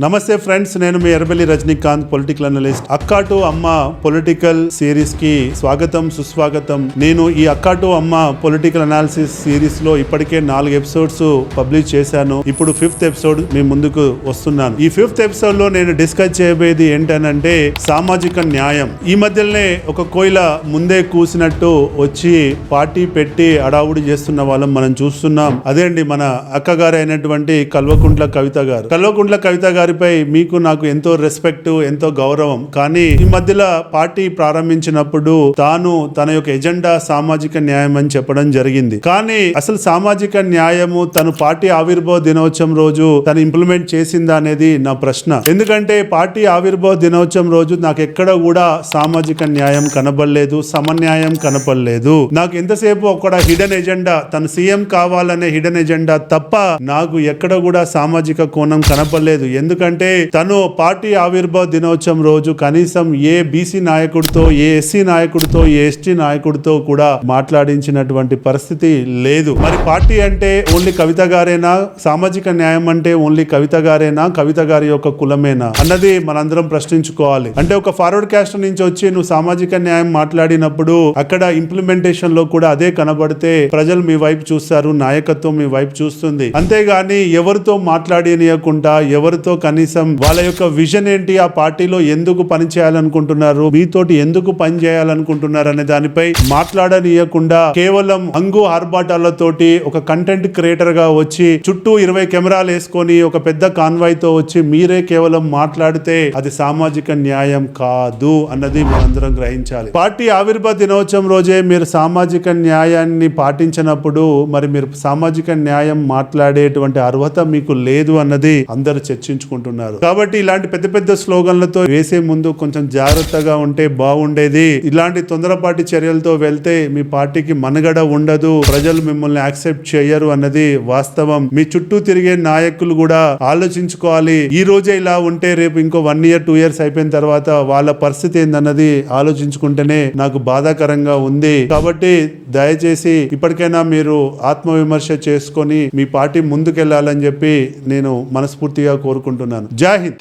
నమస్తే ఫ్రెండ్స్, నేను మీ Errabelli Rajinikanth, political analyst. అక్కా టు అమ్మ పొలిటికల్ సిరీస్ కి స్వాగతం, సుస్వాగతం. నేను ఈ అక్కా టు అమ్మ పొలిటికల్ అనాలిసిస్ సిరీస్ లో ఇప్పటికే 4 ఎపిసోడ్స్ పబ్లిష్ చేశాను. ఇప్పుడు 5th ఎపిసోడ్ మీ ముందుకు వస్తున్నాను. ఈ 5th ఎపిసోడ్ లో నేను డిస్కస్ చేయబోయేది ఏంటనంటే సామాజిక న్యాయం. ఈ మధ్యలోనే ఒక కోయిల ముందే కూసినట్టు వచ్చి పార్టీ పెట్టి అడావుడి చేస్తున్న వాళ్ళం మనం చూస్తున్నాం. అదే అండి మన అక్కగారు అయినటువంటి కల్వకుంట్ల కవిత గారు. కల్వకుంట్ల కవిత గారిపై మీకు నాకు ఎంతో రెస్పెక్ట్, ఎంతో గౌరవం. కానీ ఈ మధ్యలో పార్టీ ప్రారంభించినప్పుడు తాను తన యొక్క ఎజెండా సామాజిక న్యాయం అని చెప్పడం జరిగింది. కానీ అసలు సామాజిక న్యాయము తను పార్టీ ఆవిర్భావ దినోత్సవం రోజు తను ఇంప్లిమెంట్ చేసిందా అనేది నా ప్రశ్న. ఎందుకంటే పార్టీ ఆవిర్భావ దినోత్సవం రోజు నాకు ఎక్కడ కూడా సామాజిక న్యాయం కనబడలేదు, సమన్యాయం కనపడలేదు. నాకు ఎంతసేపు ఒక హిడెన్ ఎజెండా, తను సీఎం కావాలనే హిడెన్ ఎజెండా తప్ప నాకు ఎక్కడ కూడా సామాజిక కోణం కనపడలేదు. ఎందుకంటే తను పార్టీ ఆవిర్భావ దినోత్సవం రోజు కనీసం ఏ బీసీ నాయకుడితో, ఏ ఎస్సీ నాయకుడితో, ఏ ఎస్టీ నాయకుడితో కూడా మాట్లాడించినటువంటి పరిస్థితి లేదు. మరి పార్టీ అంటే ఓన్లీ కవిత గారేనా, సామాజిక న్యాయం అంటే ఓన్లీ కవిత గారేనా, కవిత గారి యొక్క కులమేనా అన్నది మనందరం ప్రశ్నించుకోవాలి. అంటే ఒక ఫార్వర్డ్ క్యాస్ట్ నుంచి వచ్చి నువ్వు సామాజిక న్యాయం మాట్లాడినప్పుడు అక్కడ ఇంప్లిమెంటేషన్ లో కూడా అదే కనబడితే ప్రజలు మీ వైపు చూస్తారు, నాయకత్వం మీ వైపు చూస్తుంది. అంతేగాని ఎవరితో మాట్లాడినీయకుండా, ఎవరితో కనీసం వాళ్ళ యొక్క విజన్ ఏంటి, ఆ పార్టీలో ఎందుకు పని చేయాలనుకుంటున్నారు, మీతోటి ఎందుకు పని చేయాలనుకుంటున్నారు అనే దానిపై మాట్లాడనీయకుండా కేవలం అంగు ఆర్భాటాలతోటి ఒక కంటెంట్ క్రియేటర్ గా వచ్చి చుట్టూ 20 కెమెరాలు వేసుకొని ఒక పెద్ద కాన్వాయ్ తో వచ్చి మీరే కేవలం మాట్లాడితే అది సామాజిక న్యాయం కాదు అన్నది మనందరం గ్రహించాలి. పార్టీ ఆవిర్భావ దినోత్సవం రోజే మీరు సామాజిక న్యాయాన్ని పాటించినప్పుడు మరి మీరు సామాజిక న్యాయం మాట్లాడేటువంటి అర్హత మీకు లేదు అన్నది అందరు చర్చించుకుంటున్నారు. కాబట్టి ఇలాంటి పెద్ద పెద్ద స్లోగన్లతో వేసే ముందు కొంచెం జాగ్రత్తగా ఉంటే బాగుండేది. ఇలాంటి తొందరపాటి చర్యలతో వెళ్తే మీ పార్టీకి మనుగడ ఉండదు, ప్రజలు మిమ్మల్ని యాక్సెప్ట్ చేయరు అన్నది వాస్తవం. మీ చుట్టూ తిరిగే నాయకులు కూడా ఆలోచించుకోవాలి. ఈ రోజే ఇలా ఉంటే రేపు ఇంకో 1 year 2 years అయిపోయిన తర్వాత వాళ్ళ పరిస్థితి ఏందన్నది ఆలోచించుకుంటేనే నాకు బాధాకరంగా ఉంది. కాబట్టి దయచేసి ఇప్పటికైనా మీరు ఆత్మవిమర్శ చేసుకొని మీ పార్టీ ముందుకెళ్లాలని చెప్పి నేను మనస్ఫూర్తిగా కోరుకుంటున్నాను. జై హింద్.